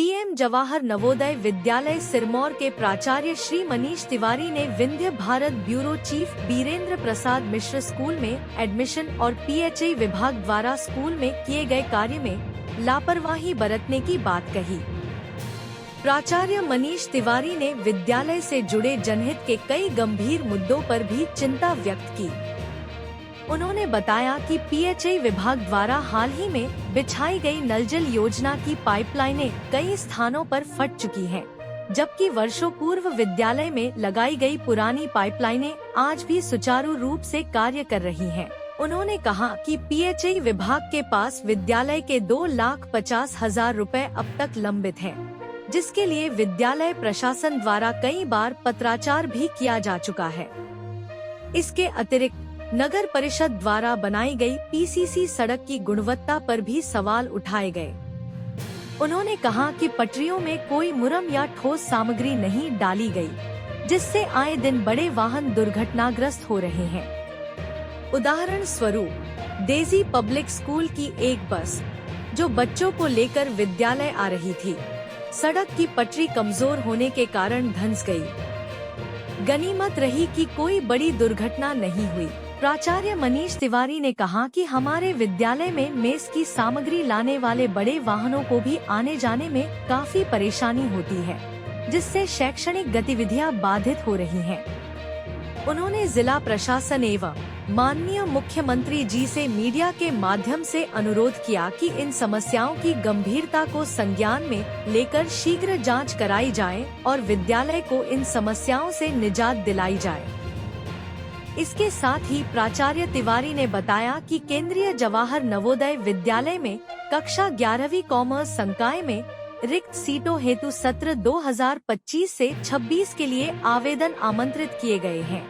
PM Jawahar Navodaya Vidyalaya Sirmaur के प्राचार्य श्री मनीष तिवारी ने Vindhya Bharat bureau chief Birendra Prasad Mishra school में एडमिशन और पीएचई विभाग द्वारा स्कूल में किए गए कार्य में लापरवाही बरतने की बात कही। प्राचार्य मनीष तिवारी ने विद्यालय से जुड़े जनहित के कई गंभीर मुद्दों पर भी चिंता व्यक्त की। उन्होंने बताया कि पीएचई विभाग द्वारा हाल ही में बिछाई गई नल जल योजना की पाइपलाइनें कई स्थानों पर फट चुकी हैं, जबकि वर्षों पूर्व विद्यालय में लगाई गई पुरानी पाइपलाइनें आज भी सुचारू रूप से कार्य कर रही हैं। उन्होंने कहा कि पीएचई विभाग के पास विद्यालय के 2,50,000 रुपए अब तक लंबित हैं, जिसके लिए विद्यालय प्रशासन द्वारा कई बार पत्राचार भी किया जा चुका है। इसके अतिरिक्त नगर परिषद द्वारा बनाई गई पीसीसी सड़क की गुणवत्ता पर भी सवाल उठाए गए। उन्होंने कहा कि पटरियों में कोई मुरम या ठोस सामग्री नहीं डाली गई, जिससे आए दिन बड़े वाहन दुर्घटनाग्रस्त हो रहे हैं। उदाहरण स्वरूप डेजी पब्लिक स्कूल की एक बस जो बच्चों को लेकर विद्यालय आ रही थी, सड़क की पटरी कमजोर होने के कारण धंस गई। गनीमत रही कि कोई बड़ी दुर्घटना नहीं हुई। प्राचार्य मनीष तिवारी ने कहा कि हमारे विद्यालय में मेस की सामग्री लाने वाले बड़े वाहनों को भी आने जाने में काफी परेशानी होती है, जिससे शैक्षणिक गतिविधियां बाधित हो रही हैं। उन्होंने जिला प्रशासन एवं माननीय मुख्यमंत्री जी से मीडिया के माध्यम से अनुरोध किया कि इन समस्याओं की गंभीरता को संज्ञान में लेकर शीघ्र जांच कराई जाए और विद्यालय को इन समस्याओं से निजात दिलाई जाए। इसके साथ ही प्राचार्य तिवारी ने बताया कि केंद्रीय जवाहर नवोदय विद्यालय में कक्षा 11वीं कॉमर्स संकाय में रिक्त सीटों हेतु सत्र 2025 से 26 के लिए आवेदन आमंत्रित किए गए हैं।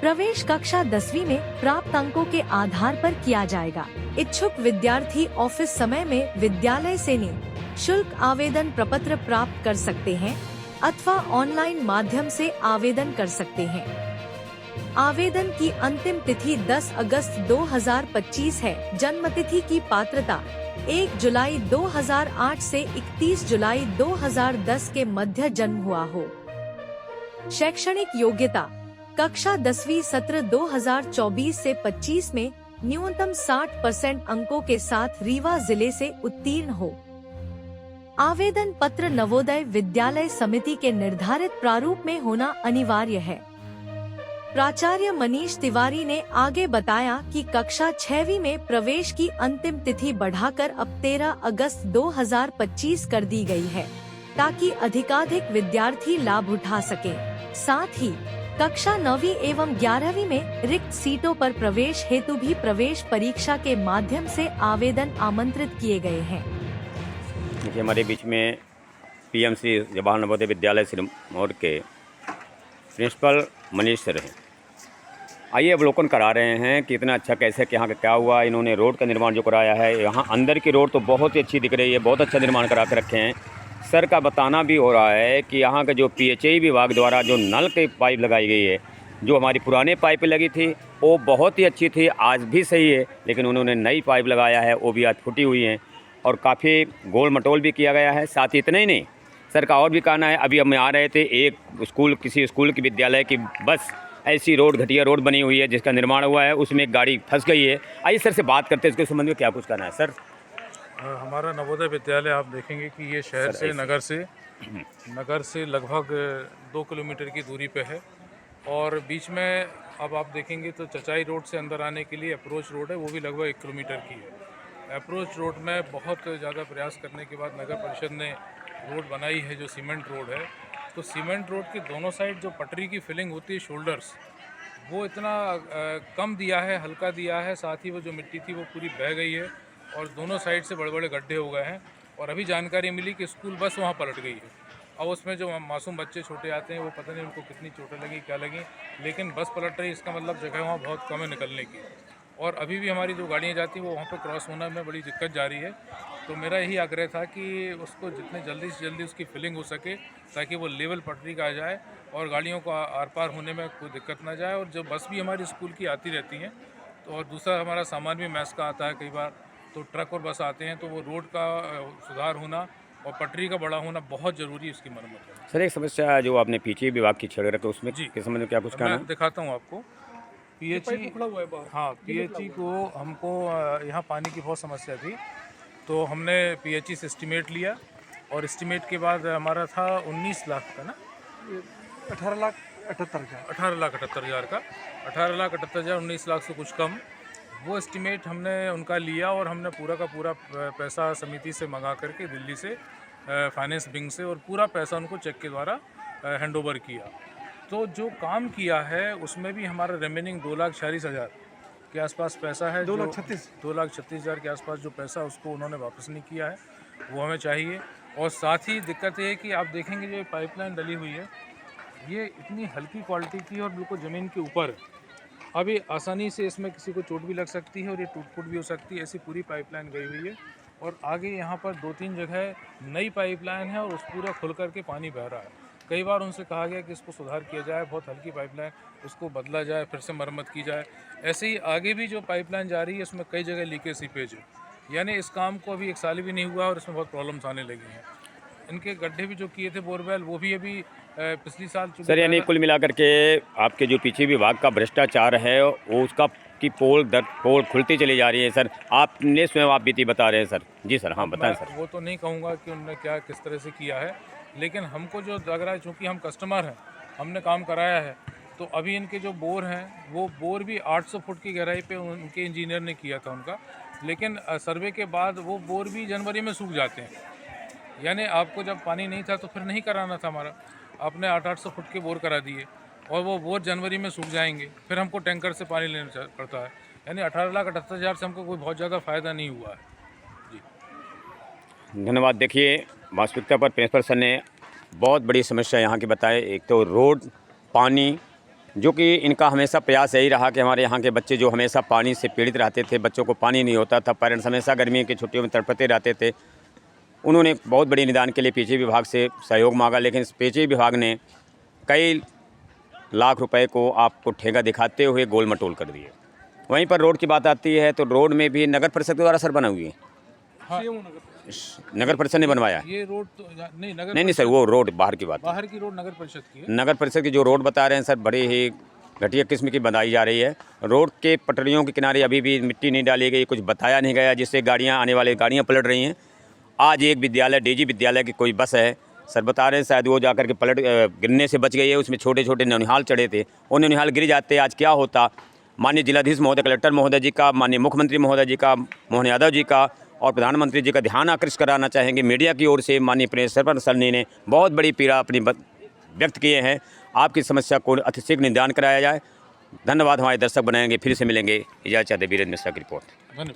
प्रवेश कक्षा 10वीं में प्राप्त अंकों के आधार पर किया जाएगा। इच्छुक विद्यार्थी ऑफिस समय में विद्यालय से निःशुल्क आवेदन प्रपत्र प्राप्त कर सकते हैं अथवा ऑनलाइन माध्यम से आवेदन कर सकते हैं। आवेदन की अंतिम तिथि 10 अगस्त 2025 है। जन्म तिथि की पात्रता 1 जुलाई 2008 से 31 जुलाई 2010 के मध्य जन्म हुआ हो। शैक्षणिक योग्यता कक्षा 10वीं सत्र 2024 से 25 में न्यूनतम 60% अंकों के साथ रीवा जिले से उत्तीर्ण हो। आवेदन पत्र नवोदय विद्यालय समिति के निर्धारित प्रारूप में होना अनिवार्य है। प्राचार्य मनीष तिवारी ने आगे बताया कि कक्षा 6वीं में प्रवेश की अंतिम तिथि बढ़ाकर अब 13 अगस्त 2025 कर दी गई है, ताकि अधिकाधिक विद्यार्थी लाभ उठा सकें। साथ ही कक्षा 9वीं एवं 11वीं में रिक्त सीटों पर प्रवेश हेतु भी प्रवेश परीक्षा के माध्यम से आवेदन आमंत्रित किए गए हैं। देखिए, हमारे बीच में पीएम श्री जवाहर नवोदय विद्यालय सिरमौर के प्रिंसिपल मनीष सर हैं। आइए अवलोकन करा रहे हैं कि इतना अच्छा कैसे यहाँ का क्या हुआ। इन्होंने रोड का निर्माण जो कराया है, यहाँ अंदर की रोड तो बहुत ही अच्छी दिख रही है, बहुत अच्छा निर्माण करा के रखे हैं। सर का बताना भी हो रहा है कि यहाँ का जो पीएचई विभाग द्वारा जो नल की पाइप लगाई गई है, जो हमारी पुराने पाइप लगी थी वो बहुत ही अच्छी थी, आज भी सही है, लेकिन उन्होंने नई पाइप लगाया है, वो भी आज फूटी हुई है और काफ़ी गोल मटोल भी किया गया है। साथ ही इतना ही नहीं, सर का और भी कहना है, अभी हम आ रहे थे, एक स्कूल किसी स्कूल की विद्यालय की बस ऐसी रोड घटिया रोड बनी हुई है जिसका निर्माण हुआ है, उसमें एक गाड़ी फंस गई है। आइए सर से बात करते हैं इसके संबंध में क्या कुछ कहना है सर। हमारा नवोदय विद्यालय आप देखेंगे कि ये शहर से नगर से लगभग 2 किलोमीटर की दूरी पे है और बीच में अब आप देखेंगे तो चचाई रोड से अंदर आने के लिए अप्रोच रोड है, वो भी लगभग 1 किलोमीटर की है। अप्रोच रोड में बहुत ज़्यादा प्रयास करने के बाद नगर परिषद ने रोड बनाई है जो सीमेंट रोड है। तो सीमेंट रोड के दोनों साइड जो पटरी की फिलिंग होती है, शोल्डर्स, वो इतना कम दिया है, हल्का दिया है। साथ ही वो जो मिट्टी थी वो पूरी बह गई है और दोनों साइड से बड़े बड़े गड्ढे हो गए हैं। और अभी जानकारी मिली कि स्कूल बस वहाँ पलट गई है। अब उसमें जो मासूम बच्चे छोटे आते हैं वो पता नहीं उनको कितनी चोटें लगी क्या लगी, लेकिन बस पलट रही, इसका मतलब जगह वहाँ बहुत कम है निकलने की। और अभी भी हमारी जो गाड़ियाँ जाती हैं वो वहाँ पे क्रॉस होना में बड़ी दिक्कत जा रही है। तो मेरा यही आग्रह था कि उसको जितने जल्दी से जल्दी उसकी फिलिंग हो सके ताकि वो लेवल पटरी का आ जाए और गाड़ियों को आर पार होने में कोई दिक्कत ना जाए। और जो बस भी हमारी स्कूल की आती रहती हैं तो और दूसरा हमारा सामान भी मैस का आता है कई बार, तो ट्रक और बस आते हैं, तो वो रोड का सुधार होना और पटरी का बड़ा होना बहुत ज़रूरी है इसकी मरम्मत है। सर एक समस्या जो आपने पीछे विभाग की छेड़ रखी, उसमें जी। किस संबंध में क्या कुछ कहना मैं है? दिखाता हूँ आपको। पीएचई हाँ, पीएचई को हमको यहाँ पानी की बहुत समस्या थी, तो हमने पीएचई से एस्टीमेट लिया और एस्टीमेट के बाद हमारा था 19 लाख का ना, 18,78,000 का, 18,78,000, 19 लाख से कुछ कम। वो एस्टीमेट हमने उनका लिया और हमने पूरा का पूरा पैसा समिति से मंगा करके दिल्ली से फाइनेंस विंग से, और पूरा पैसा उनको चेक के द्वारा हैंड ओवर किया। तो जो काम किया है उसमें भी हमारा रिमेनिंग 2,46,000 के आसपास पैसा है, 2,36,000 के आसपास जो पैसा उसको उन्होंने वापस नहीं किया है, वो हमें चाहिए। और साथ ही दिक्कत ये है कि आप देखेंगे जो पाइपलाइन डली हुई है ये इतनी हल्की क्वालिटी की है और बिल्कुल ज़मीन के ऊपर है। अभी आसानी से इसमें किसी को चोट भी लग सकती है और ये टूट फूट भी हो सकती है, ऐसी पूरी पाइपलाइन गई हुई है। और आगे यहाँ पर 2-3 जगह नई पाइपलाइन है और उस पूरा खुल करके पानी बह रहा है। कई बार उनसे कहा गया कि इसको सुधार किया जाए, बहुत हल्की पाइपलाइन, उसको बदला जाए, फिर से मरम्मत की जाए। ऐसे ही आगे भी जो पाइपलाइन जा रही है उसमें कई जगह लीकेज सीपेज है, यानी इस काम को अभी 1 साल भी नहीं हुआ और इसमें बहुत प्रॉब्लम्स आने लगी हैं। इनके गड्ढे भी जो किए थे बोरवेल, वो भी अभी पिछली साल सर यानी कुल मिलाकर के आपके जो पीछे विभाग का भ्रष्टाचार है वो उसका की पोल खुलती चली जा रही है। सर आपने स्वयं आप बीती बता रहे हैं सर। जी सर, हाँ बताएं सर। वो तो नहीं कहूँगा कि उन्होंने क्या किस तरह से किया है, लेकिन हमको जो लग रहा है, चूँकि हम कस्टमर हैं, हमने काम कराया है, तो अभी इनके जो बोर हैं वो बोर भी 800 फुट की गहराई पे उनके इंजीनियर ने किया था उनका, लेकिन सर्वे के बाद वो बोर भी जनवरी में सूख जाते हैं। यानी आपको जब पानी नहीं था तो फिर नहीं कराना था हमारा, आपने 800 फुट के बोर करा दिए और वो बोर जनवरी में सूख जाएंगे, फिर हमको टैंकर से पानी लेना पड़ता है। यानी 18,78,000 से हमको कोई बहुत ज़्यादा फ़ायदा नहीं हुआ है। जी धन्यवाद। देखिए वास्तविकता पर प्रिंसिपल सर ने बहुत बड़ी समस्या यहाँ की बताए। एक तो रोड, पानी, जो कि इनका हमेशा प्रयास यही रहा कि हमारे यहाँ के बच्चे जो हमेशा पानी से पीड़ित रहते थे, बच्चों को पानी नहीं होता था, पेरेंट्स हमेशा गर्मी की छुट्टियों में तड़पते रहते थे। उन्होंने बहुत बड़ी निदान के लिए पीएचई विभाग से सहयोग मांगा, लेकिन इस पीएचई विभाग ने कई लाख रुपए को आपको ठेका दिखाते हुए गोल मटोल कर दिए। वहीं पर रोड की बात आती है तो रोड में भी नगर परिषद के द्वारा सर बना हुई है। हाँ, नगर परिषद ने बनवाया ये रोड तो नहीं, नहीं सर, वो रोड बाहर की बात है। बाहर की रोड नगर परिषद की है। नगर परिषद की जो रोड बता रहे हैं सर, बड़ी ही घटिया किस्म की बनाई जा रही है। रोड के पटरियों के किनारे अभी भी मिट्टी नहीं डाली गई, कुछ बताया नहीं गया, जिससे गाड़ियाँ आने वाली गाड़ियाँ पलट रही हैं। आज एक विद्यालय, डीजी विद्यालय की कोई बस है सर, बता रहे हैं शायद वो जाकर के पलट गिरने से बच गई है। उसमें छोटे छोटे नौनिहाल चढ़े थे, वो नौनिहाल गिर जाते आज क्या होता। माननीय जिलाधीश महोदय, कलेक्टर महोदय जी का, माननीय मुख्यमंत्री महोदय जी का, मोहन यादव जी का और प्रधानमंत्री जी का ध्यान आकृष्ट कराना चाहेंगे। मीडिया की ओर से माननीय प्रिंसिपल सर ने बहुत बड़ी पीड़ा अपनी व्यक्त किए हैं। आपकी समस्या को अतिशीघ्र निदान कराया जाए। धन्यवाद। हमारे दर्शक बनाएंगे, फिर से मिलेंगे। इजाज़त चाहते वीरेंद्र मिश्रा की रिपोर्ट। धन्यवाद।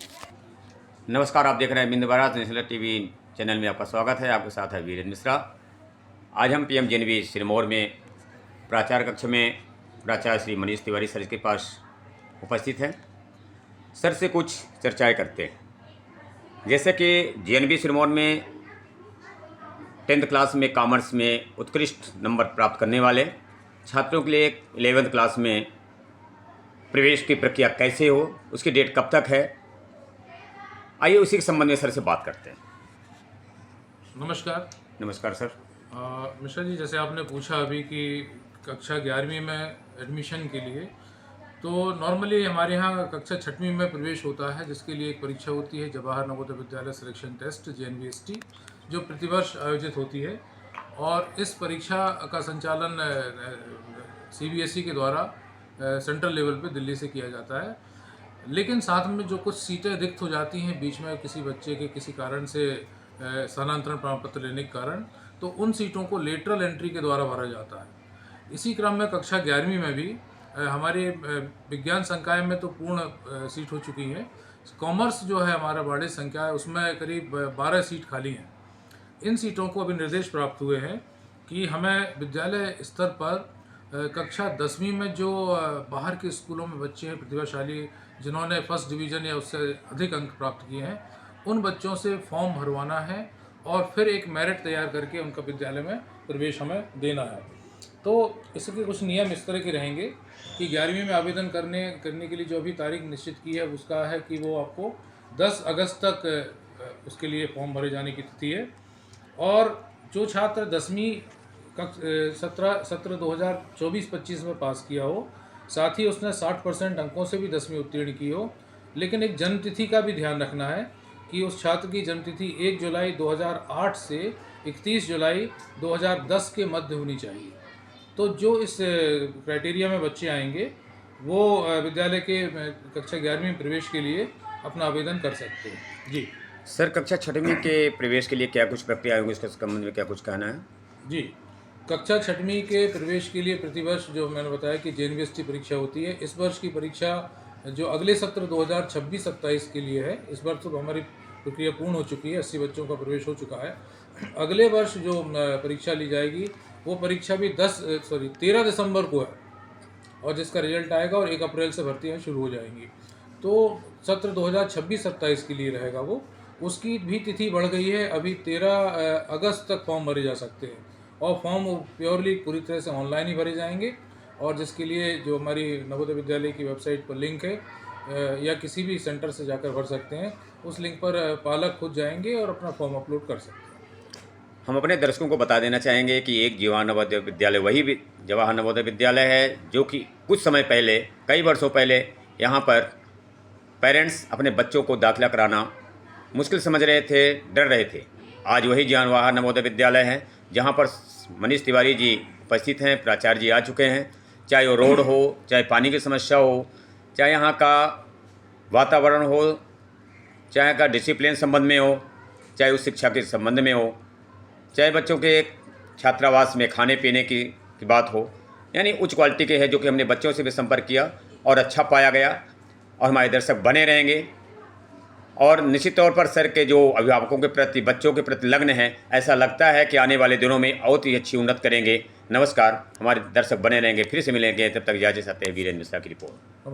नमस्कार, आप देख रहे हैं बिंद बारात नेशनल टीवी चैनल में आपका स्वागत है। आपके साथ है वीरेंद्र मिश्रा। आज हम PMJNV सिरमौर में प्राचार्य कक्ष में प्राचार्य श्री मनीष तिवारी सर के पास उपस्थित हैं। सर से कुछ चर्चाएं करते हैं। जैसे कि JNV सिरमौर में 10th क्लास में कॉमर्स में उत्कृष्ट नंबर प्राप्त करने वाले छात्रों के लिए 11th क्लास में प्रवेश की प्रक्रिया कैसे हो, उसकी डेट कब तक है, आइए उसी के संबंध में सर से बात करते हैं। नमस्कार। नमस्कार सर। मिश्रा जी, जैसे आपने पूछा अभी कि कक्षा 11वीं में एडमिशन के लिए, तो नॉर्मली हमारे यहाँ कक्षा 6वीं में प्रवेश होता है, जिसके लिए एक परीक्षा होती है, Jawahar Navodaya Vidyalaya selection test JNVST, जो प्रतिवर्ष आयोजित होती है। और इस परीक्षा का संचालन CBSE के द्वारा सेंट्रल लेवल पे दिल्ली से किया जाता है। लेकिन साथ में जो कुछ सीटें रिक्त हो जाती हैं बीच में किसी बच्चे के किसी कारण से स्थानांतरण प्रमाण पत्र लेने के कारण, तो उन सीटों को लेटरल एंट्री के द्वारा भरा जाता है। इसी क्रम में कक्षा 11वीं में भी हमारे विज्ञान संकाय में तो पूर्ण सीट हो चुकी है। कॉमर्स जो है हमारा बड़ी संख्या है, उसमें करीब 12 सीट खाली हैं। इन सीटों को अभी निर्देश प्राप्त हुए हैं कि हमें विद्यालय स्तर पर कक्षा 10वीं में जो बाहर के स्कूलों में बच्चे हैं प्रतिभाशाली, जिन्होंने फर्स्ट डिवीज़न या उससे अधिक अंक प्राप्त किए हैं, उन बच्चों से फॉर्म भरवाना है और फिर एक मेरिट तैयार करके उनका विद्यालय में प्रवेश हमें देना है। तो इसके कुछ नियम इस तरह के रहेंगे कि 11वीं में आवेदन करने के लिए जो अभी तारीख निश्चित की है उसका है कि वो आपको 10 अगस्त तक उसके लिए फॉर्म भरे जाने की तिथि है। और जो छात्र 10वीं सत्र 2024-25 में पास किया हो, साथ ही उसने 60% अंकों से भी 10वीं उत्तीर्ण की हो, लेकिन एक जन्मतिथि का भी ध्यान रखना है कि उस छात्र की जन्मतिथि 1 जुलाई 2008 से 31 जुलाई 2010 के मध्य होनी चाहिए। तो जो इस क्राइटेरिया में बच्चे आएंगे वो विद्यालय के कक्षा 11वीं में प्रवेश के लिए अपना आवेदन कर सकते हैं। जी सर, कक्षा 6वीं के प्रवेश के लिए क्या कुछ प्रक्रिया होगी, इसके संबंध में क्या कुछ कहना है? जी, कक्षा 6वीं के प्रवेश के लिए प्रतिवर्ष जो मैंने बताया कि JNVST परीक्षा होती है। इस वर्ष की परीक्षा जो अगले सत्र 2026-27 के लिए है, इस वर्ष तो हमारी प्रक्रिया पूर्ण हो चुकी है, 80 बच्चों का प्रवेश हो चुका है। अगले वर्ष जो परीक्षा ली जाएगी वो परीक्षा भी 13 दिसंबर को है और जिसका रिजल्ट आएगा और 1 अप्रैल से भर्तियाँ शुरू हो जाएंगी। तो सत्र 2026-27 के लिए रहेगा वो। उसकी भी तिथि बढ़ गई है, अभी 13 अगस्त तक फॉर्म भरे जा सकते हैं और फॉर्म प्योरली पूरी तरह से ऑनलाइन ही भरे जाएंगे और जिसके लिए जो हमारी नवोदय विद्यालय की वेबसाइट पर लिंक है या किसी भी सेंटर से जाकर भर सकते हैं, उस लिंक पर पालक खुद जाएंगे और अपना फॉर्म अपलोड कर सकते हैं। हम अपने दर्शकों को बता देना चाहेंगे कि एक जवाहर नवोदय विद्यालय वही जवाहर नवोदय विद्यालय है जो कि कुछ समय पहले, कई वर्षों पहले यहाँ पर पेरेंट्स अपने बच्चों को दाखिला कराना मुश्किल समझ रहे थे, डर रहे थे। आज वही जवाहर नवोदय विद्यालय है जहाँ पर मनीष तिवारी जी उपस्थित हैं, प्राचार्य जी आ चुके हैं। चाहे वो रोड हो, चाहे पानी की समस्या हो, चाहे यहाँ का वातावरण हो, चाहे का डिसिप्लिन संबंध में हो, चाहे उस शिक्षा के संबंध में हो, चाहे बच्चों के छात्रावास में खाने पीने की बात हो, यानी उच्च क्वालिटी के है जो कि हमने बच्चों से भी संपर्क किया और अच्छा पाया गया और हमारे दर्शक बने रहेंगे। और निश्चित तौर पर सर के जो अभिभावकों के प्रति, बच्चों के प्रति लग्न है, ऐसा लगता है कि आने वाले दिनों में बहुत ही अच्छी उन्नत करेंगे। नमस्कार, हमारे दर्शक बने रहेंगे, फिर से मिलेंगे, तब तक इजाज़त चाहते हैं। वीरेंद्र मिश्रा की रिपोर्ट।